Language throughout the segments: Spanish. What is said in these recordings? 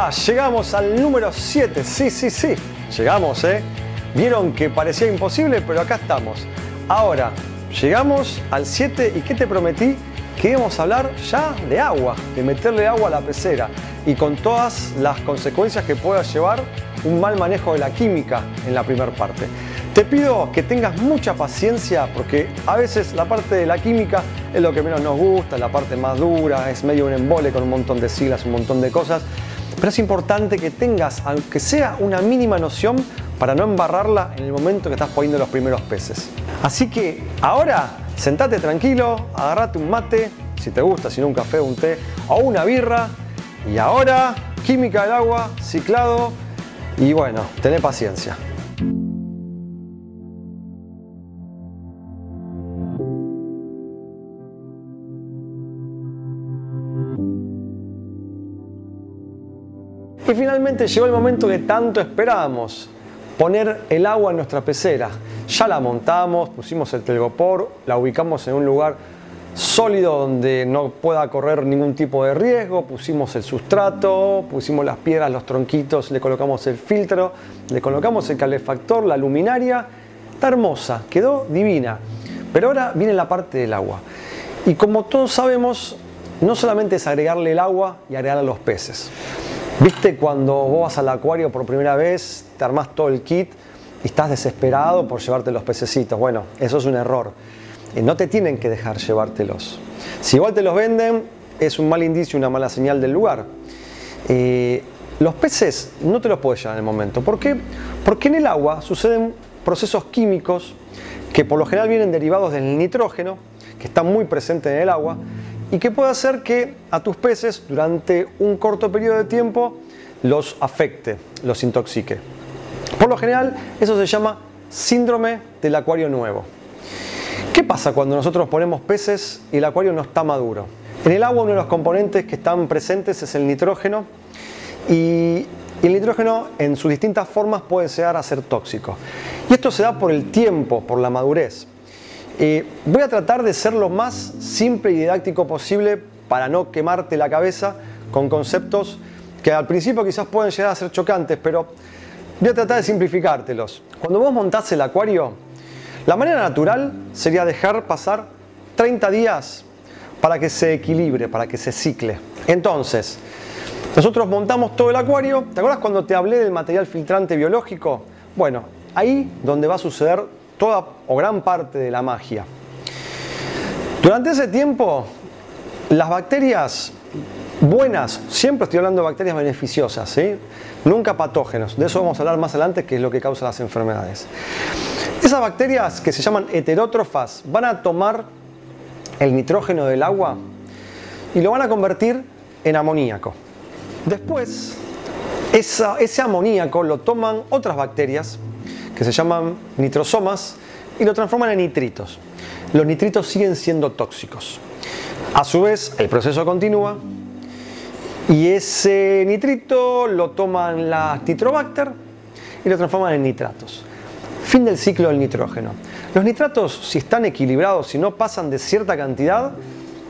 Llegamos al número 7. Sí. Llegamos, ¿eh? Vieron que parecía imposible, pero acá estamos. Ahora, llegamos al 7 y ¿qué te prometí? Que íbamos a hablar ya de agua, de meterle agua a la pecera y con todas las consecuencias que pueda llevar un mal manejo de la química en la primera parte. Te pido que tengas mucha paciencia porque a veces la parte de la química es lo que menos nos gusta, la parte más dura, es medio un embole con un montón de siglas, un montón de cosas, pero es importante que tengas, aunque sea una mínima noción, para no embarrarla en el momento que estás poniendo los primeros peces. Así que ahora sentate tranquilo, agarrate un mate, si te gusta, si no un café, un té o una birra, y ahora química del agua, ciclado y bueno, tené paciencia. Y finalmente llegó el momento que tanto esperábamos, poner el agua en nuestra pecera. Ya la montamos, pusimos el telgopor, la ubicamos en un lugar sólido donde no pueda correr ningún tipo de riesgo, pusimos el sustrato, pusimos las piedras, los tronquitos, le colocamos el filtro, le colocamos el calefactor, la luminaria. Está hermosa, quedó divina. Pero ahora viene la parte del agua. Y como todos sabemos, no solamente es agregarle el agua y agregarle a los peces. ¿Viste cuando vos vas al acuario por primera vez, te armás todo el kit y estás desesperado por llevarte los pececitos? Bueno, eso es un error. No te tienen que dejar llevártelos. Si igual te los venden, es un mal indicio, una mala señal del lugar. Los peces no te los puedes llevar en el momento. ¿Por qué? Porque en el agua suceden procesos químicos que por lo general vienen derivados del nitrógeno, que está muy presente en el agua, y que puede hacer que a tus peces durante un corto periodo de tiempo los afecte, los intoxique. Por lo general eso se llama síndrome del acuario nuevo. ¿Qué pasa cuando nosotros ponemos peces y el acuario no está maduro? En el agua uno de los componentes que están presentes es el nitrógeno y el nitrógeno en sus distintas formas puede llegar a ser tóxico. Y esto se da por el tiempo, por la madurez. Voy a tratar de ser lo más simple y didáctico posible para no quemarte la cabeza con conceptos que al principio quizás pueden llegar a ser chocantes, pero voy a tratar de simplificártelos. Cuando vos montás el acuario, la manera natural sería dejar pasar 30 días para que se equilibre, para que se cicle. Entonces, nosotros montamos todo el acuario. ¿Te acuerdas cuando te hablé del material filtrante biológico? Bueno, ahí donde va a suceder toda o gran parte de la magia. Durante ese tiempo, las bacterias buenas, siempre estoy hablando de bacterias beneficiosas, ¿sí? Nunca patógenos, de eso vamos a hablar más adelante, que es lo que causa las enfermedades. Esas bacterias que se llaman heterótrofas van a tomar el nitrógeno del agua y lo van a convertir en amoníaco. Después, ese amoníaco lo toman otras bacterias que se llaman nitrosomas y lo transforman en nitritos. Los nitritos siguen siendo tóxicos. A su vez, el proceso continúa y ese nitrito lo toman las Titrobacter y lo transforman en nitratos. Fin del ciclo del nitrógeno. Los nitratos, si están equilibrados, si no pasan de cierta cantidad,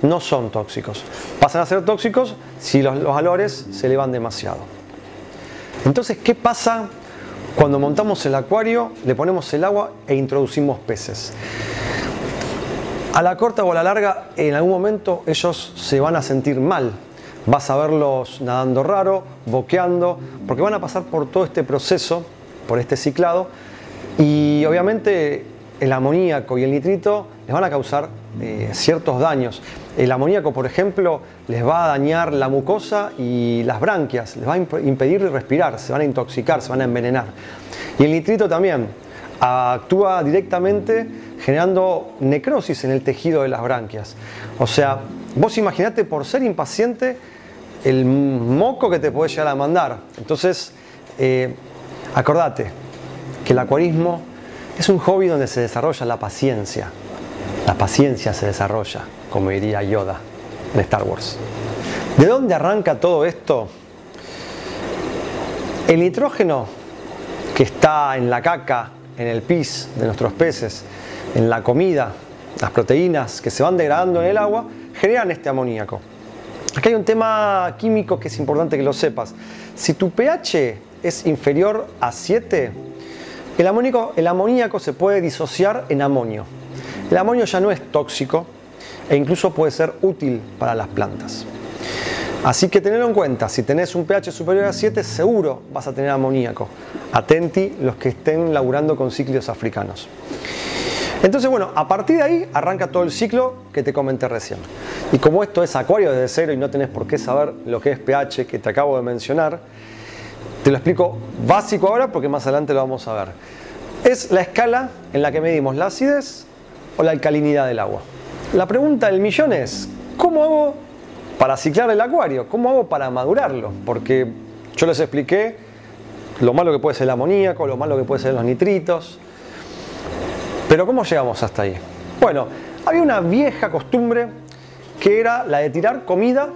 no son tóxicos. Pasan a ser tóxicos si los valores se elevan demasiado. Entonces, ¿qué pasa cuando montamos el acuario, le ponemos el agua e introducimos peces? A la corta o a la larga, en algún momento ellos se van a sentir mal. Vas a verlos nadando raro, boqueando, porque van a pasar por todo este proceso, por este ciclado, y obviamente el amoníaco y el nitrito les van a causar ciertos daños. El amoníaco, por ejemplo, les va a dañar la mucosa y las branquias, les va a impedir respirar, se van a intoxicar, se van a envenenar. Y el nitrito también actúa directamente generando necrosis en el tejido de las branquias. O sea, vos imaginate, por ser impaciente, el moco que te puede llegar a mandar. Entonces, acordate que el acuarismo es un hobby donde se desarrolla la paciencia. La paciencia se desarrolla, como diría Yoda en Star Wars. ¿De dónde arranca todo esto? El nitrógeno que está en la caca, en el pis de nuestros peces, en la comida, las proteínas que se van degradando en el agua, generan este amoníaco. Acá hay un tema químico que es importante que lo sepas. Si tu pH es inferior a 7, el amoníaco se puede disociar en amonio. El amonio ya no es tóxico e incluso puede ser útil para las plantas. Así que tenedlo en cuenta, si tenés un pH superior a 7, seguro vas a tener amoníaco. Atenti los que estén laburando con cíclidos africanos. Entonces, bueno, a partir de ahí arranca todo el ciclo que te comenté recién. Y como esto es acuario desde cero y no tenés por qué saber lo que es pH que te acabo de mencionar, te lo explico básico ahora porque más adelante lo vamos a ver. Es la escala en la que medimos la acidez o la alcalinidad del agua. La pregunta del millón es, ¿cómo hago para ciclar el acuario? ¿Cómo hago para madurarlo? Porque yo les expliqué lo malo que puede ser el amoníaco, lo malo que puede ser los nitritos. Pero ¿cómo llegamos hasta ahí? Bueno, había una vieja costumbre que era la de tirar comida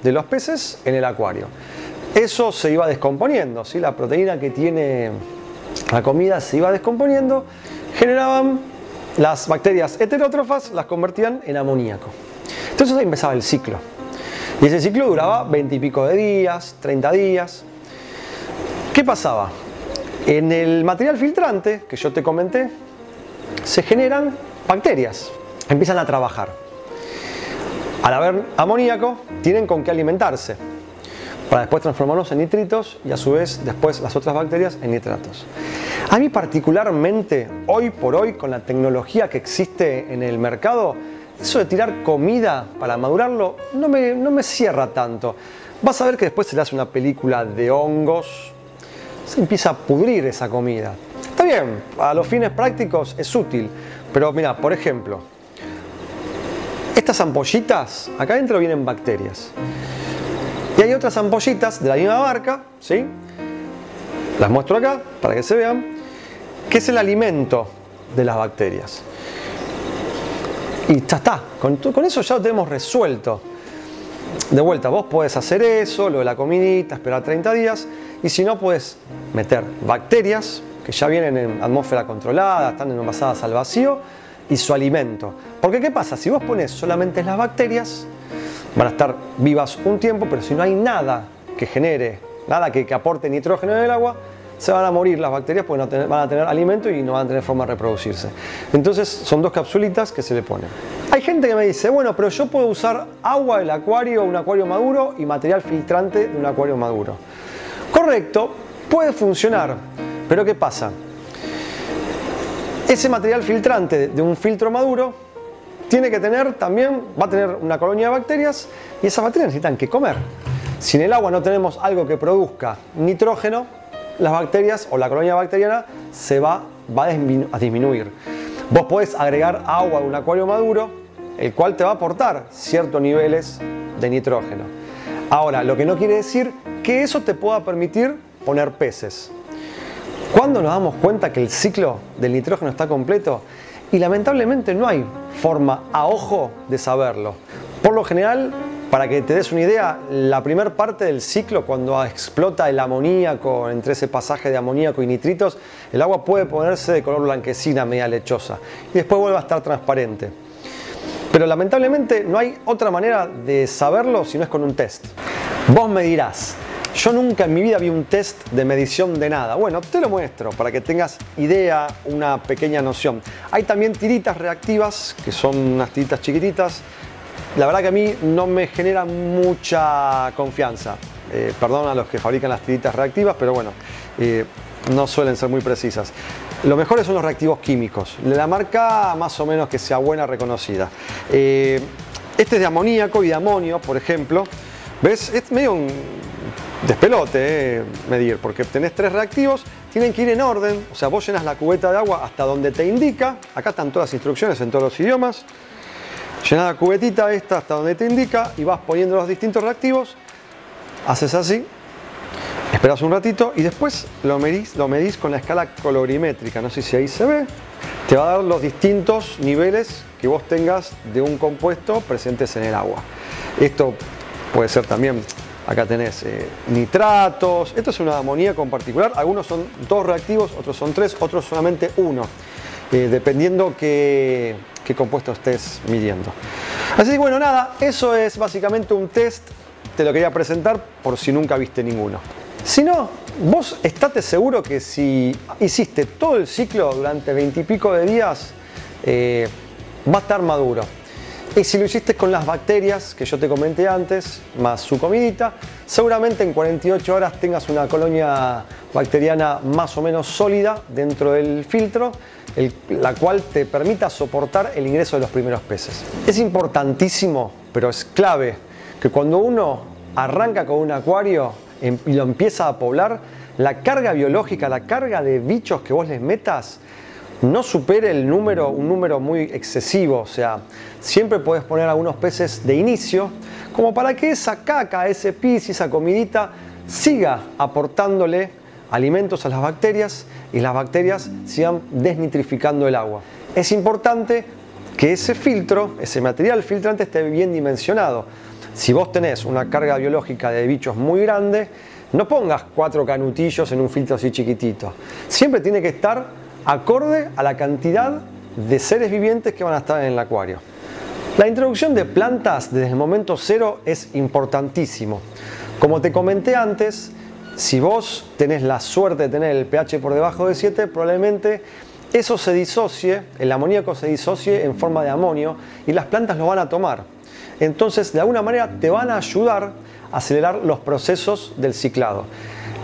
de los peces en el acuario. Eso se iba descomponiendo, ¿sí? La proteína que tiene la comida se iba descomponiendo, generaban las bacterias heterótrofas, las convertían en amoníaco. Entonces ahí empezaba el ciclo. Y ese ciclo duraba 20 y pico de días, 30 días. ¿Qué pasaba? En el material filtrante que yo te comenté, se generan bacterias, empiezan a trabajar. Al haber amoníaco, tienen con qué alimentarse, para después transformarlos en nitritos y a su vez después las otras bacterias en nitratos. A mí particularmente, hoy por hoy, con la tecnología que existe en el mercado, eso de tirar comida para madurarlo no me cierra tanto. Vas a ver que después se le hace una película de hongos, se empieza a pudrir esa comida. Está bien, a los fines prácticos es útil, pero mira, por ejemplo, estas ampollitas, acá adentro vienen bacterias. Y hay otras ampollitas de la misma marca, ¿sí? Las muestro acá para que se vean, que es el alimento de las bacterias. Y ya está, con eso ya lo tenemos resuelto. De vuelta, vos podés hacer eso, lo de la comidita, esperar 30 días, y si no, podés meter bacterias que ya vienen en atmósfera controlada, están envasadas al vacío, y su alimento. Porque ¿qué pasa? Si vos pones solamente las bacterias, van a estar vivas un tiempo, pero si no hay nada que genere, nada que aporte nitrógeno en el agua, se van a morir las bacterias porque no van a tener alimento y no van a tener forma de reproducirse. Entonces son dos capsulitas que se le ponen. Hay gente que me dice, bueno, pero yo puedo usar agua del acuario, un acuario maduro, y material filtrante de un acuario maduro. Correcto, puede funcionar, pero ¿qué pasa? Ese material filtrante de un filtro maduro tiene que tener también, va a tener una colonia de bacterias y esas bacterias necesitan que comer. Si en el agua no tenemos algo que produzca nitrógeno, las bacterias o la colonia bacteriana se va a disminuir. Vos podés agregar agua a un acuario maduro, el cual te va a aportar ciertos niveles de nitrógeno. Ahora, lo que no quiere decir que eso te pueda permitir poner peces. ¿Cuándo nos damos cuenta que el ciclo del nitrógeno está completo? Y lamentablemente no hay forma a ojo de saberlo. Por lo general, para que te des una idea, la primera parte del ciclo, cuando explota el amoníaco, entre ese pasaje de amoníaco y nitritos, el agua puede ponerse de color blanquecina, media lechosa, y después vuelve a estar transparente. Pero lamentablemente no hay otra manera de saberlo si no es con un test. Vos me dirás, yo nunca en mi vida vi un test de medición de nada. Bueno, te lo muestro para que tengas idea, una pequeña noción. Hay también tiritas reactivas, que son unas tiritas chiquititas. La verdad que a mí no me genera mucha confianza. Perdón a los que fabrican las tiritas reactivas, pero bueno, no suelen ser muy precisas. Lo mejor son los reactivos químicos, de la marca más o menos que sea buena, reconocida. Este es de amoníaco y de amonio, por ejemplo. ¿Ves? Es medio un despelote medir, porque tenés 3 reactivos, tienen que ir en orden. O sea, vos llenas la cubeta de agua hasta donde te indica. Acá están todas las instrucciones en todos los idiomas. Llenas la cubetita esta hasta donde te indica y vas poniendo los distintos reactivos. Haces así, esperas un ratito y después lo medís con la escala colorimétrica. No sé si ahí se ve. Te va a dar los distintos niveles que vos tengas de un compuesto presentes en el agua. Esto puede ser también, acá tenés nitratos. Esto es una amoníaco en particular. Algunos son 2 reactivos, otros son 3, otros solamente 1. Dependiendo qué compuesto estés midiendo. Así que bueno, nada, eso es básicamente un test te lo quería presentar por si nunca viste ninguno. Si no, vos estate seguro que si hiciste todo el ciclo durante 20 y pico de días, va a estar maduro. Y si lo hiciste con las bacterias que yo te comenté antes, más su comidita, seguramente en 48 horas tengas una colonia bacteriana más o menos sólida dentro del filtro, la cual te permita soportar el ingreso de los primeros peces. Es importantísimo, pero es clave, que cuando uno arranca con un acuario y lo empieza a poblar, la carga biológica, la carga de bichos que vos les metas, no supere un número muy excesivo. O sea, siempre podés poner algunos peces de inicio, como para que esa caca, ese pis y esa comidita siga aportándole alimentos a las bacterias y las bacterias sigan desnitrificando el agua. Es importante que ese filtro, ese material filtrante esté bien dimensionado. Si vos tenés una carga biológica de bichos muy grande, no pongas 4 canutillos en un filtro así chiquitito. Siempre tiene que estar acorde a la cantidad de seres vivientes que van a estar en el acuario. La introducción de plantas desde el momento cero es importantísimo. Como te comenté antes, si vos tenés la suerte de tener el pH por debajo de 7, probablemente eso se disocie, el amoníaco se disocie en forma de amonio y las plantas lo van a tomar. Entonces, de alguna manera te van a ayudar a acelerar los procesos del ciclado.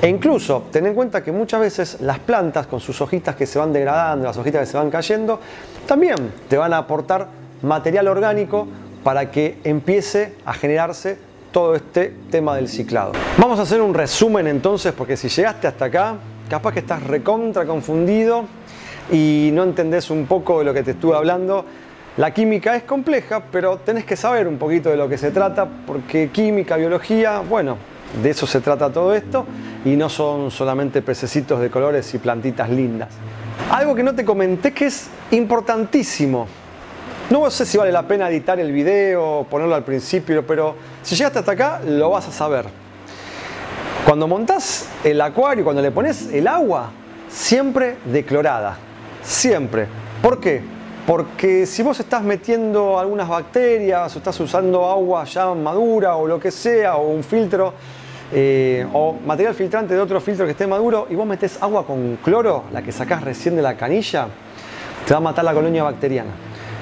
E incluso, ten en cuenta que muchas veces las plantas con sus hojitas que se van degradando, las hojitas que se van cayendo, también te van a aportar material orgánico para que empiece a generarse todo este tema del ciclado. Vamos a hacer un resumen entonces, porque si llegaste hasta acá, capaz que estás recontra confundido y no entendés un poco de lo que te estuve hablando. La química es compleja, pero tenés que saber un poquito de lo que se trata, porque química, biología, bueno, de eso se trata todo esto, y no son solamente pececitos de colores y plantitas lindas. Algo que no te comenté que es importantísimo. No sé si vale la pena editar el video, ponerlo al principio, pero si llegaste hasta acá, lo vas a saber. Cuando montás el acuario, cuando le pones el agua, siempre declorada. Siempre. ¿Por qué? Porque si vos estás metiendo algunas bacterias o estás usando agua ya madura o lo que sea, o un filtro o material filtrante de otro filtro que esté maduro, y vos metés agua con cloro, la que sacás recién de la canilla, te va a matar la colonia bacteriana.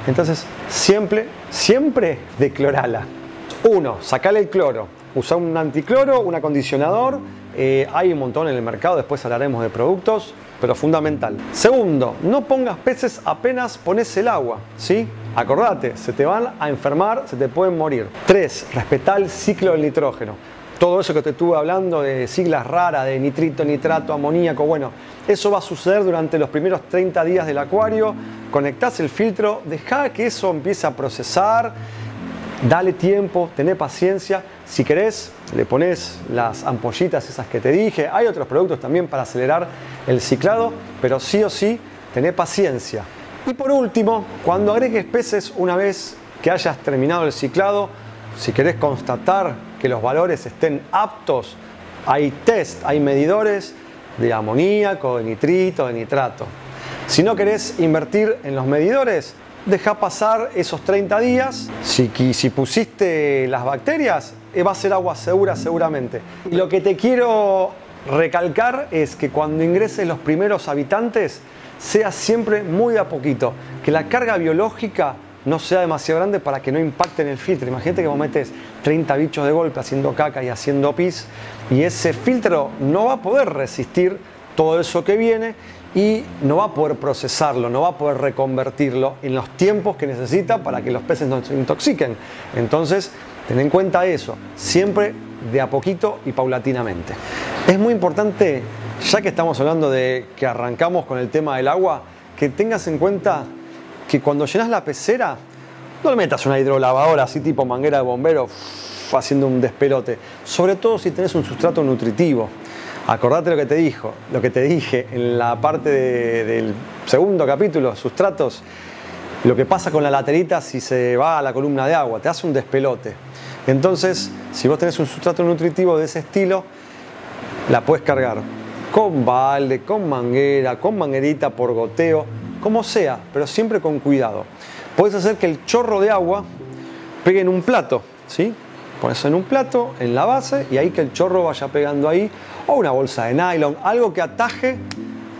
Entonces siempre declorala. Uno, sacale el cloro, usa un anticloro, un acondicionador, hay un montón en el mercado, después hablaremos de productos, pero fundamental. Segundo, no pongas peces apenas pones el agua, ¿sí? Acordate, se te van a enfermar, se te pueden morir. 3, respetá el ciclo del nitrógeno. Todo eso que te estuve hablando de siglas raras, de nitrito, nitrato, amoníaco, bueno, eso va a suceder durante los primeros 30 días del acuario. Conectás el filtro, dejá que eso empiece a procesar, dale tiempo, tené paciencia. Si querés, le pones las ampollitas esas que te dije. Hay otros productos también para acelerar el ciclado, pero sí o sí, tené paciencia. Y por último, cuando agregues peces, una vez que hayas terminado el ciclado, si querés constatar que los valores estén aptos, hay test, hay medidores de amoníaco, de nitrito, de nitrato. Si no querés invertir en los medidores, deja pasar esos 30 días. Si pusiste las bacterias, va a ser agua segura seguramente. Y lo que te quiero recalcar es que cuando ingreses los primeros habitantes, sea siempre muy de a poquito, que la carga biológica no sea demasiado grande para que no impacte en el filtro. Imagínate que vos metes 30 bichos de golpe haciendo caca y haciendo pis, y ese filtro no va a poder resistir todo eso que viene y no va a poder procesarlo, no va a poder reconvertirlo en los tiempos que necesita para que los peces no se intoxiquen. Entonces, ten en cuenta eso, siempre de a poquito y paulatinamente. Es muy importante, ya que estamos hablando de que arrancamos con el tema del agua, que tengas en cuenta que cuando llenas la pecera, no le metas una hidrolavadora así tipo manguera de bombero haciendo un despelote, sobre todo si tenés un sustrato nutritivo. Acordate lo que te dije en la parte del segundo capítulo, sustratos, lo que pasa con la laterita si se va a la columna de agua, te hace un despelote. Entonces, si vos tenés un sustrato nutritivo de ese estilo, la puedes cargar con balde, con manguera, con manguerita por goteo, como sea, pero siempre con cuidado. Puedes hacer que el chorro de agua pegue en un plato, ¿sí? Pones en un plato, en la base, y ahí que el chorro vaya pegando ahí, o una bolsa de nylon, algo que ataje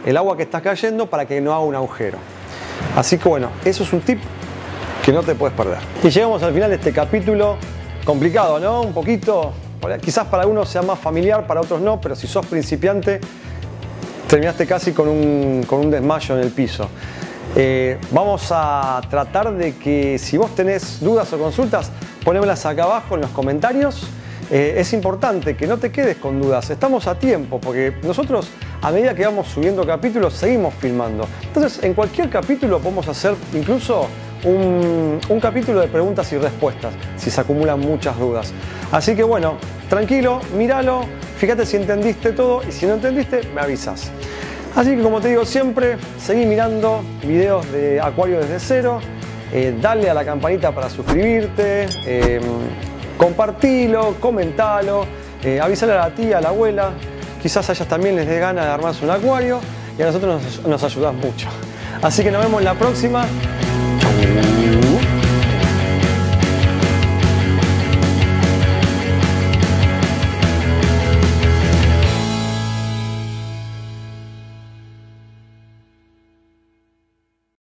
el agua que está cayendo para que no haga un agujero. Así que bueno, eso es un tip que no te puedes perder. Y llegamos al final de este capítulo complicado, ¿no? Un poquito, quizás para algunos sea más familiar, para otros no, pero si sos principiante, terminaste casi con un desmayo en el piso. Vamos a tratar de que si vos tenés dudas o consultas, ponémelas acá abajo en los comentarios. Es importante que no te quedes con dudas, estamos a tiempo, porque nosotros a medida que vamos subiendo capítulos seguimos filmando. Entonces en cualquier capítulo podemos hacer incluso un capítulo de preguntas y respuestas, si se acumulan muchas dudas. Así que bueno, tranquilo, míralo, fíjate si entendiste todo y si no entendiste, me avisas. Así que como te digo siempre, seguí mirando videos de acuario desde cero, dale a la campanita para suscribirte, compartilo, comentalo, avísale a la tía, a la abuela, quizás a ellas también les dé ganas de armarse un acuario y a nosotros nos ayudas mucho. Así que nos vemos en la próxima. Chau.